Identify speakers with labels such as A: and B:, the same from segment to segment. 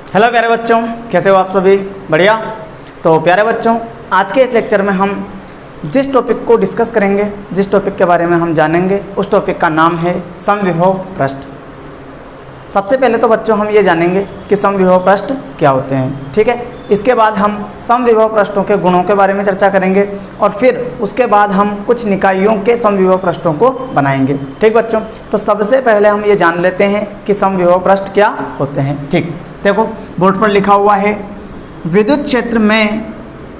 A: Hello प्यारे बच्चों, कैसे हो आप सभी? बढ़िया। तो प्यारे बच्चों, आज के इस लेक्चर में हम जिस टॉपिक को डिस्कस करेंगे, जिस टॉपिक के बारे में हम जानेंगे, उस टॉपिक का नाम है समविभव पृष्ठ। सबसे पहले तो बच्चों हम ये जानेंगे कि समविभव पृष्ठ क्या होते हैं, ठीक है। इसके बाद हम समविभव पृष्ठों के गुणों के बारे में चर्चा करेंगे और फिर उसके बाद हम कुछ निकायों के समविभव पृष्ठों को बनाएंगे, ठीक बच्चों। तो सबसे पहले हम ये जान लेते हैं कि समविभव पृष्ठ क्या होते हैं, ठीक। देखो बोर्ड पर लिखा हुआ है, विद्युत क्षेत्र में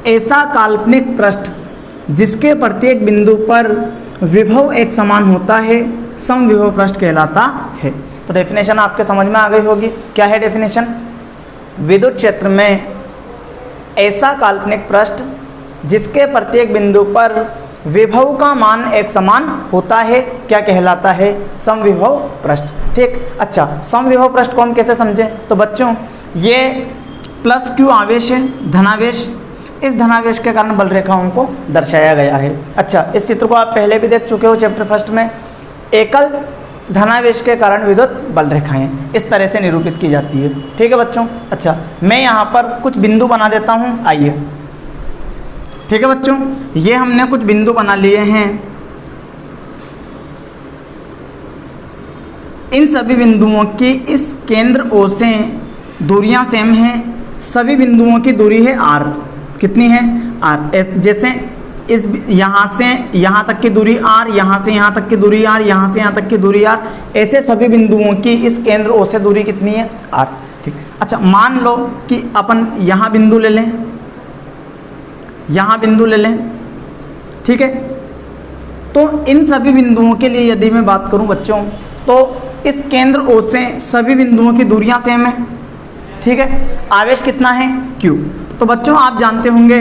A: ऐसा काल्पनिक पृष्ठ जिसके प्रत्येक बिंदु पर विभव एक समान होता है समविभव पृष्ठ कहलाता है। तो डेफिनेशन आपके समझ में आ गई होगी। क्या है डेफिनेशन? विद्युत क्षेत्र में ऐसा काल्पनिक पृष्ठ जिसके प्रत्येक बिंदु पर विभव का मान एक समान होता है क्या कहलाता है? समविभव पृष्ठ, ठीक। अच्छा, समविभव पृष्ठ को हम कैसे समझें? तो बच्चों ये प्लस क्यू आवेश है, धनावेश। इस धनावेश के कारण बल रेखाओं को दर्शाया गया है। अच्छा, इस चित्र को आप पहले भी देख चुके हो चैप्टर फर्स्ट में। एकल धनावेश के कारण विद्युत बल रेखाएं इस तरह से निरूपित की जाती है, ठीक है बच्चों। अच्छा, मैं यहाँ पर कुछ बिंदु बना देता हूँ, आइए, ठीक है बच्चों। ये हमने कुछ बिंदु बना लिए हैं। इन सभी बिंदुओं की इस केंद्र O से दूरियां सेम हैं। सभी बिंदुओं की दूरी है r। कितनी है? r। जैसे इस यहाँ से यहाँ तक की दूरी r, यहाँ से यहाँ तक की दूरी r, यहाँ से यहाँ तक की दूरी r, ऐसे सभी बिंदुओं की इस केंद्र O से दूरी कितनी है? r, ठीक। अच्छा, मान लो कि अपन यहाँ बिंदु ले लें, यहाँ बिंदु ले लें, ठीक है। तो इन सभी बिंदुओं के लिए यदि मैं बात करूं बच्चों, तो इस केंद्र O से सभी बिंदुओं की दूरियां सेम है, ठीक है। आवेश कितना है? Q। तो बच्चों आप जानते होंगे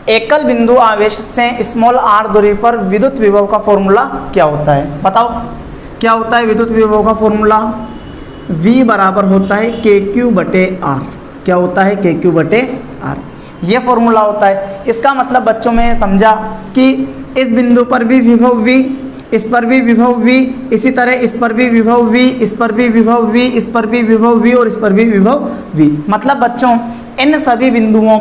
A: एकल बिंदु आवेश से स्मॉल r दूरी पर विद्युत विभव का फॉर्मूला क्या होता है? बताओ क्या होता है विद्युत विभव का फॉर्मूला? V बराबर होता है KQ बटे R। क्या होता है? KQ बटे R। ये फॉर्मूला होता है। इसका मतलब बच्चों में समझा कि इस बिंदु पर भी विभव V, इस पर भी विभव V, इसी तरह इस पर भी विभव V, इस पर भी विभव V, इस पर भी विभव V और इस पर भी विभव V। मतलब बच्चों इन सभी बिंदुओं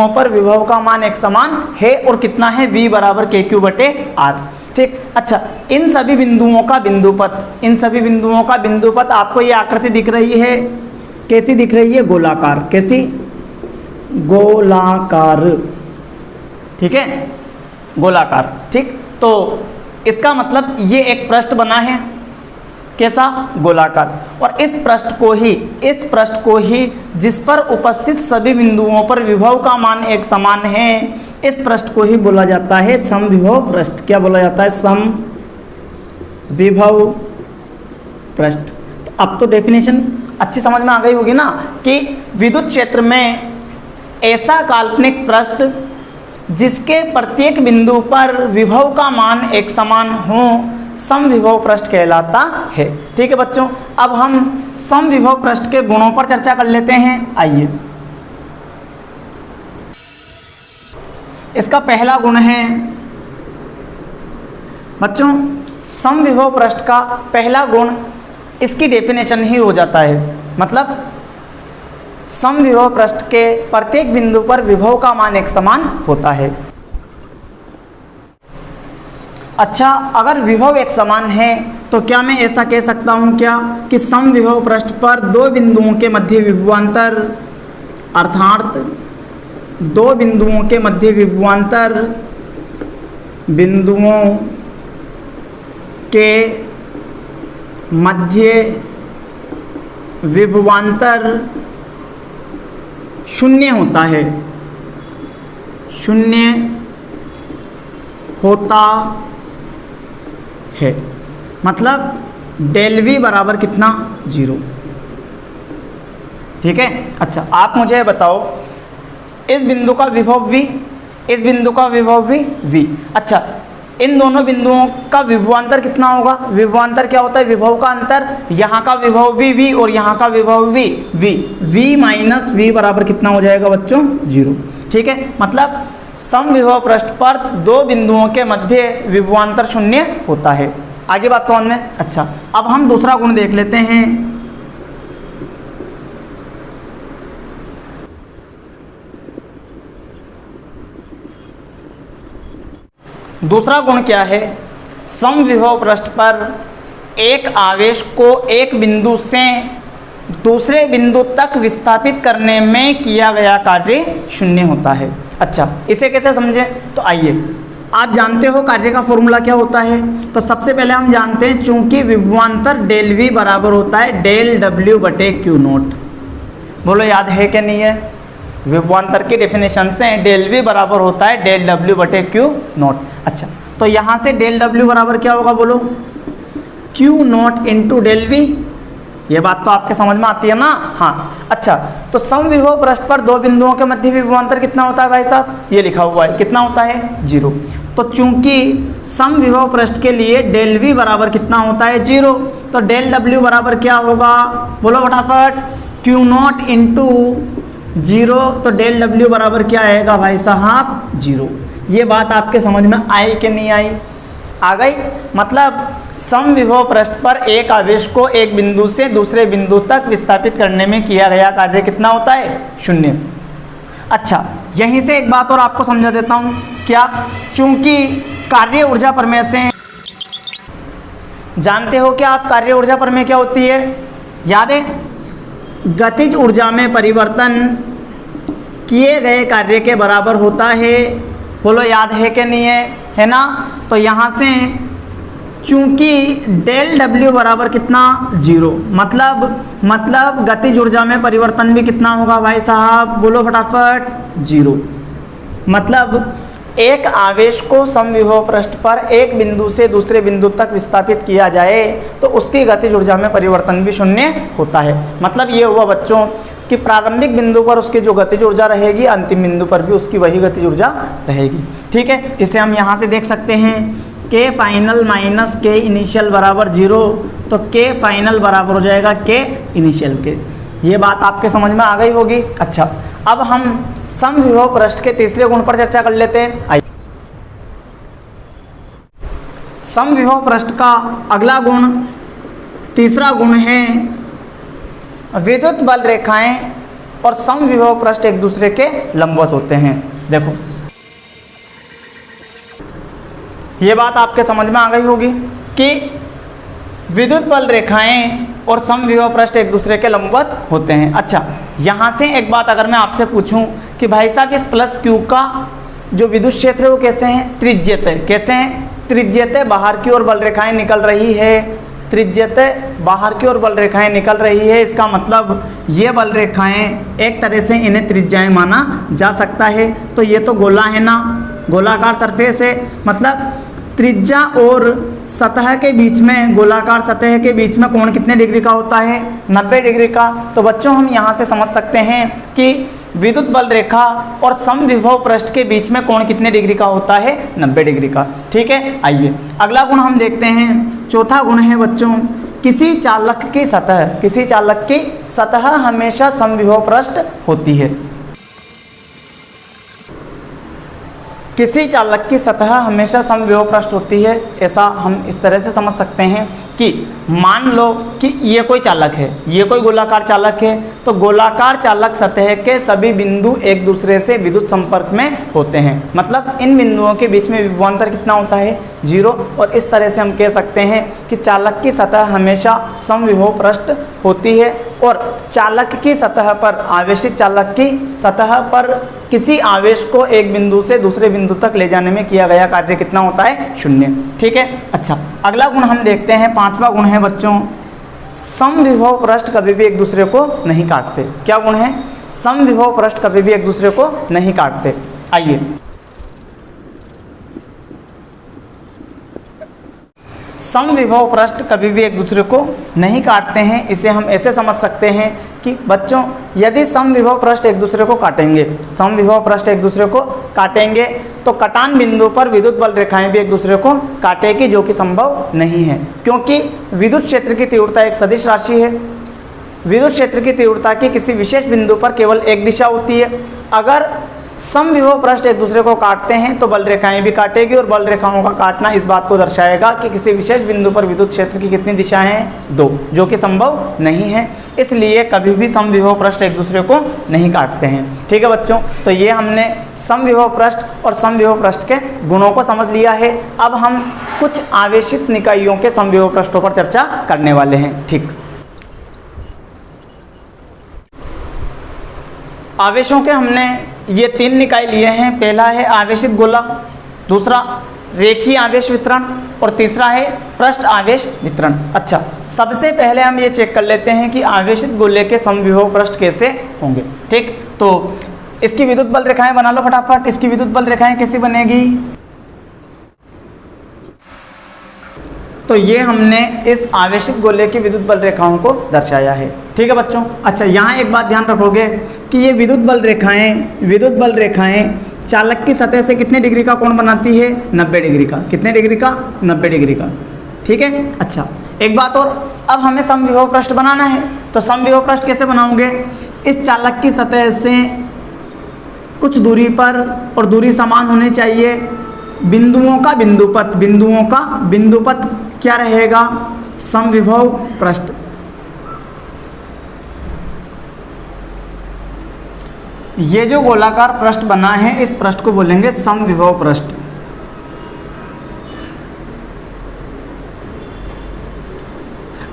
A: पर विभव का मान एक समान है और कितना है? V बराबर KQ बटे R, ठीक। अच्छा, इन सभी बिंदुओं का बिंदुपथ आपको ये आकृति दिख रही है, कैसी दिख रही है? गोलाकार। कैसी? गोलाकार, ठीक है, गोलाकार, ठीक। तो इसका मतलब ये एक पृष्ठ बना है, कैसा? गोलाकार। और इस पृष्ठ को ही जिस पर उपस्थित सभी बिंदुओं पर विभव का मान एक समान है, इस पृष्ठ को ही बोला जाता है समविभव पृष्ठ। क्या बोला जाता है? समविभव पृष्ठ। तो अब तो डेफिनेशन अच्छी समझ में आ गई होगी ना कि विद्युत क्षेत्र में ऐसा काल्पनिक पृष्ठ जिसके प्रत्येक बिंदु पर विभव का मान एक समान हो समविभव पृष्ठ कहलाता है, ठीक है बच्चों। अब हम समविभव पृष्ठ के गुणों पर चर्चा कर लेते हैं, आइए। इसका पहला गुण है बच्चों, समविभव पृष्ठ का पहला गुण इसकी डेफिनेशन ही हो जाता है। मतलब समविभव पृष्ठ के प्रत्येक बिंदु पर विभव का मान एक समान होता है। अच्छा, अगर विभव एक समान है तो क्या मैं ऐसा कह सकता हूं क्या कि समविभव पृष्ठ पर दो बिंदुओं के मध्य विभवांतर, अर्थात दो बिंदुओं के मध्य विभवांतर बिंदुओं के मध्य विभवांतर शून्य होता है, शून्य होता है। मतलब डेल V बराबर कितना? 0, ठीक है। अच्छा, आप मुझे बताओ इस बिंदु का विभव V, इस बिंदु का विभव भी V। अच्छा, इन दोनों बिंदुओं का विभवांतर कितना होगा? विभवांतर क्या होता है? विभव का अंतर। यहाँ का विभव भी V और यहाँ का विभव भी V माइनस V बराबर कितना हो जाएगा बच्चों? 0, ठीक है। मतलब समविभव पृष्ठ पर दो बिंदुओं के मध्य विभवांतर शून्य होता है। आगे बात समझ में। अच्छा, अब हम दूसरा गुण देख लेते हैं। दूसरा गुण क्या है, समविभव पृष्ठ पर एक आवेश को एक बिंदु से दूसरे बिंदु तक विस्थापित करने में किया गया कार्य शून्य होता है। अच्छा, इसे कैसे समझें, तो आइए, आप जानते हो कार्य का फॉर्मूला क्या होता है। तो सबसे पहले हम जानते हैं, चूंकि विभवांतर डेल वी बराबर होता है डेल डब्ल्यू बटे क्यू नोट। बोलो याद है कि नहीं है, विभवांतर की डेफिनेशन से डेल वी बराबर होता है डेल डब्ल्यू बटे क्यू नोट। अच्छा, तो यहाँ से डेल डब्ल्यू बराबर क्या होगा, बोलो Q note into del V. ये बात तो आपके समझ में आती है ना। हाँ, अच्छा, तो समविभव पृष्ठ पर दो बिंदुओं के मध्य विभवांतर कितना होता है भाई साहब, ये लिखा हुआ है, कितना होता है, 0। तो चूंकि समविभव पृष्ठ के लिए डेल वी बराबर कितना होता है, 0, तो डेल डब्ल्यू बराबर क्या होगा, बोलो फटाफट, क्यू नॉट इंटू 0। तो डेल डब्ल्यू बराबर क्या आएगा भाई साहब, 0। ये बात आपके समझ में आई कि नहीं आई, आ गई। मतलब समविभव पृष्ठ पर एक आवेश को एक बिंदु से दूसरे बिंदु तक विस्थापित करने में किया गया कार्य कितना होता है, 0। अच्छा, यहीं से एक बात और आपको समझा देता हूं, क्या, चूंकि कार्य ऊर्जा प्रमेय से जानते हो कि आप कार्य ऊर्जा प्रमेय क्या होती है, याद है, गतिज ऊर्जा में परिवर्तन किए गए कार्य के बराबर होता है। बोलो याद है कि नहीं है ना। तो यहाँ से चूंकि डेल डब्ल्यू बराबर कितना, 0, मतलब गतिज ऊर्जा में परिवर्तन भी कितना होगा भाई साहब, बोलो फटाफट, 0। मतलब एक आवेश को समविभव पृष्ठ पर एक बिंदु से दूसरे बिंदु तक विस्थापित किया जाए तो उसकी गतिज ऊर्जा में परिवर्तन भी 0 होता है। मतलब ये हुआ बच्चों कि प्रारंभिक बिंदु पर उसकी जो गतिज ऊर्जा रहेगी, अंतिम बिंदु पर भी उसकी वही गतिज ऊर्जा रहेगी। ठीक है, इसे हम यहाँ से देख सकते हैं, के फाइनल माइनस के इनिशियल बराबर 0, तो के फाइनल बराबर हो जाएगा के इनिशियल के। ये बात आपके समझ में आ गई होगी। अच्छा, अब हम समविभव पृष्ठ के तीसरे गुण पर चर्चा कर लेते हैं। आइए, समविभव पृष्ठ का अगला गुण, तीसरा गुण है विद्युत बल रेखाएं और समविभव पृष्ठ एक दूसरे के लंबवत होते हैं। देखो, ये बात आपके समझ में आ गई होगी कि विद्युत बल रेखाएं और समविभव पृष्ठ एक दूसरे के लंबवत होते हैं। अच्छा, यहाँ से एक बात अगर मैं आपसे पूछूं कि भाई साहब इस प्लस क्यू का जो विद्युत क्षेत्र है वो कैसे हैं, त्रिज्यते कैसे हैं, त्रिज्यते बाहर की ओर बल रेखाएं निकल रही है, त्रिज्यते बाहर की ओर बल रेखाएं निकल रही है। इसका मतलब ये बल रेखाएं एक तरह से इन्हें त्रिज्याएं माना जा सकता है। तो ये तो गोला है ना, गोलाकार सरफेस है, मतलब त्रिज्या और सतह के बीच में, गोलाकार सतह के बीच में कोण कितने डिग्री का होता है, 90 डिग्री का। तो बच्चों हम यहाँ से समझ सकते हैं कि विद्युत बल रेखा और समविभव पृष्ठ के बीच में कोण कितने डिग्री का होता है, 90 डिग्री का। ठीक है, आइए अगला गुण हम देखते हैं। चौथा गुण है बच्चों, किसी चालक की सतह हमेशा समविभव पृष्ठ होती है। किसी चालक की सतह हमेशा समविभव पृष्ठ होती है, ऐसा हम इस तरह से समझ सकते हैं कि मान लो कि ये कोई चालक है, ये कोई गोलाकार चालक है, तो गोलाकार चालक सतह के सभी बिंदु एक दूसरे से विद्युत संपर्क में होते हैं। मतलब इन बिंदुओं के बीच में विभवांतर कितना होता है, 0। और इस तरह से हम कह सकते हैं कि चालक की सतह हमेशा समविभव पृष्ठ होती है और चालक की सतह पर, आवेशित चालक की सतह पर किसी आवेश को एक बिंदु से दूसरे बिंदु तक ले जाने में किया गया कार्य कितना होता है, 0। ठीक है, अच्छा अगला गुण हम देखते हैं। पांचवा गुण है बच्चों, समविभव पृष्ठ कभी भी एक दूसरे को नहीं काटते। क्या गुण है, समविभव पृष्ठ कभी भी एक दूसरे को नहीं काटते। आइए, समविभव पृष्ठ कभी भी एक दूसरे को नहीं काटते हैं। इसे हम ऐसे समझ सकते हैं कि बच्चों यदि समविभव पृष्ठ एक दूसरे को काटेंगे, समविभव पृष्ठ एक दूसरे को काटेंगे तो कटान बिंदु पर विद्युत बल रेखाएं भी एक दूसरे को काटेगी, जो कि संभव नहीं है, क्योंकि विद्युत क्षेत्र की तीव्रता एक सदिश राशि है। विद्युत क्षेत्र की तीव्रता की किसी विशेष बिंदु पर केवल एक दिशा होती है। अगर समविभव पृष्ठ एक दूसरे को काटते हैं तो बल रेखाएं भी काटेगी, और बल रेखाओं का काटना इस बात को दर्शाएगा कि किसी विशेष बिंदु पर विद्युत क्षेत्र की कितनी दिशाएं हैं, 2, जो कि संभव नहीं है। इसलिए कभी भी समविभव पृष्ठ एक दूसरे को नहीं काटते हैं। ठीक है बच्चों, तो ये हमने समविभव पृष्ठ और समविभव पृष्ठ के गुणों को समझ लिया है। अब हम कुछ आवेशित निकायों के समविभव पृष्ठों पर चर्चा करने वाले हैं। ठीक, आवेशों के हमने ये 3 निकाय लिए हैं। पहला है आवेशित गोला, दूसरा रेखीय आवेश वितरण, और तीसरा है पृष्ठ आवेश वितरण। अच्छा, सबसे पहले हम ये चेक कर लेते हैं कि आवेशित गोले के समविभव पृष्ठ कैसे होंगे। ठीक, तो इसकी विद्युत बल रेखाएं बना लो फटाफट। इसकी विद्युत बल रेखाएं कैसी बनेगी? तो ये हमने इस आवेशित गोले की विद्युत बल रेखाओं को दर्शाया है। ठीक है बच्चों। अच्छा, यहाँ एक बात ध्यान रखोगे कि ये विद्युत बल रेखाएं चालक की सतह से कितने डिग्री का कोण बनाती है? 90 डिग्री का। कितने डिग्री का? 90 डिग्री का। ठीक है। अच्छा, एक बात और, अब हमें समविभव पृष्ठ बनाना है। तो समविभव पृष्ठ कैसे बनाओगे? इस चालक की सतह से कुछ दूरी पर, और दूरी समान होनी चाहिए, बिंदुओं का बिंदुपथ क्या रहेगा? समविभव पृष्ठ। ये जो गोलाकार पृष्ठ बना है, इस पृष्ठ को बोलेंगे समविभव पृष्ठ।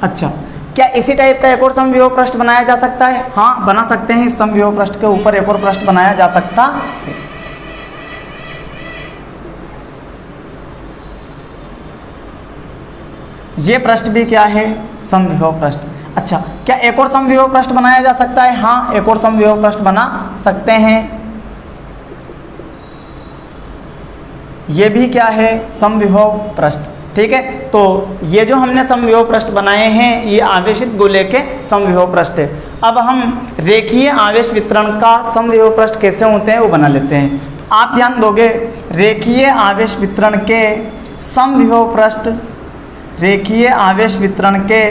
A: अच्छा, क्या इसी टाइप का एक और समविभव पृष्ठ बनाया जा सकता है? हाँ, बना सकते हैं। इस समविभव पृष्ठ के ऊपर एक और पृष्ठ बनाया जा सकता है। ये पृष्ठ भी क्या है? समविभव पृष्ठ। अच्छा, क्या एक और समविभव पृष्ठ बनाया जा सकता है? हाँ, एक और समविभव पृष्ठ बना सकते हैं। ये भी क्या है? समविभव पृष्ठ। ठीक है, तो ये जो हमने समविभव पृष्ठ बनाए हैं, ये आवेशित गोले के समविभव पृष्ठ है। अब हम रेखीय आवेश वितरण का समविभव पृष्ठ कैसे होते हैं वो बना लेते हैं। तो आप ध्यान दोगे, रेखीय आवेश वितरण के समविभव पृष्ठ, रेखीय आवेश वितरण के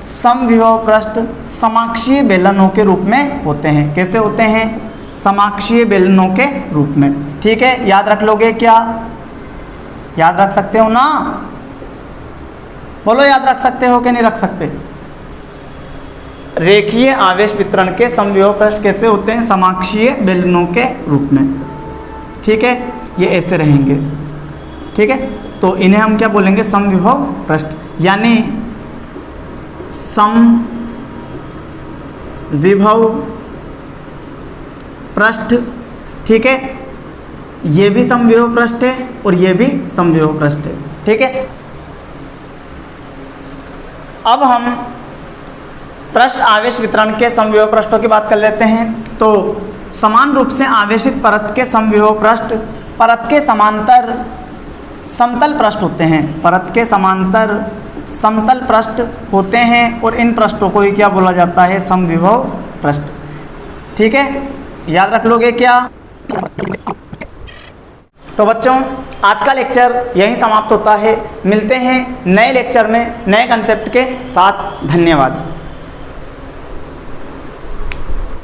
A: समविभव पृष्ठ समाक्षीय बेलनों के रूप में होते हैं। कैसे होते हैं? समाक्षीय बेलनों के रूप में। ठीक है, याद रख लोगे क्या? याद रख सकते हो ना? बोलो, याद रख सकते हो कि नहीं रख सकते? रेखीय आवेश वितरण के समविभव पृष्ठ कैसे होते हैं? समाक्षीय बेलनों के रूप में। ठीक है, ये ऐसे रहेंगे। ठीक है, तो इन्हें हम क्या बोलेंगे? समविभव पृष्ठ, यानी समविभव पृष्ठ। ठीक है, ये भी समविभव पृष्ठ है और ये भी समविभव पृष्ठ है। ठीक है, अब हम पृष्ठ आवेश वितरण के समविभव पृष्ठों की बात कर लेते हैं। तो समान रूप से आवेशित परत के समविभव पृष्ठ परत के समांतर समतल पृष्ठ होते हैं। परत के समांतर समतल पृष्ठ होते हैं, और इन पृष्ठों को ही क्या बोला जाता है? समविभव पृष्ठ। ठीक है, याद रख लोगे क्या? तो बच्चों, आज का लेक्चर यहीं समाप्त होता है। मिलते हैं नए लेक्चर में नए कंसेप्ट के साथ। धन्यवाद।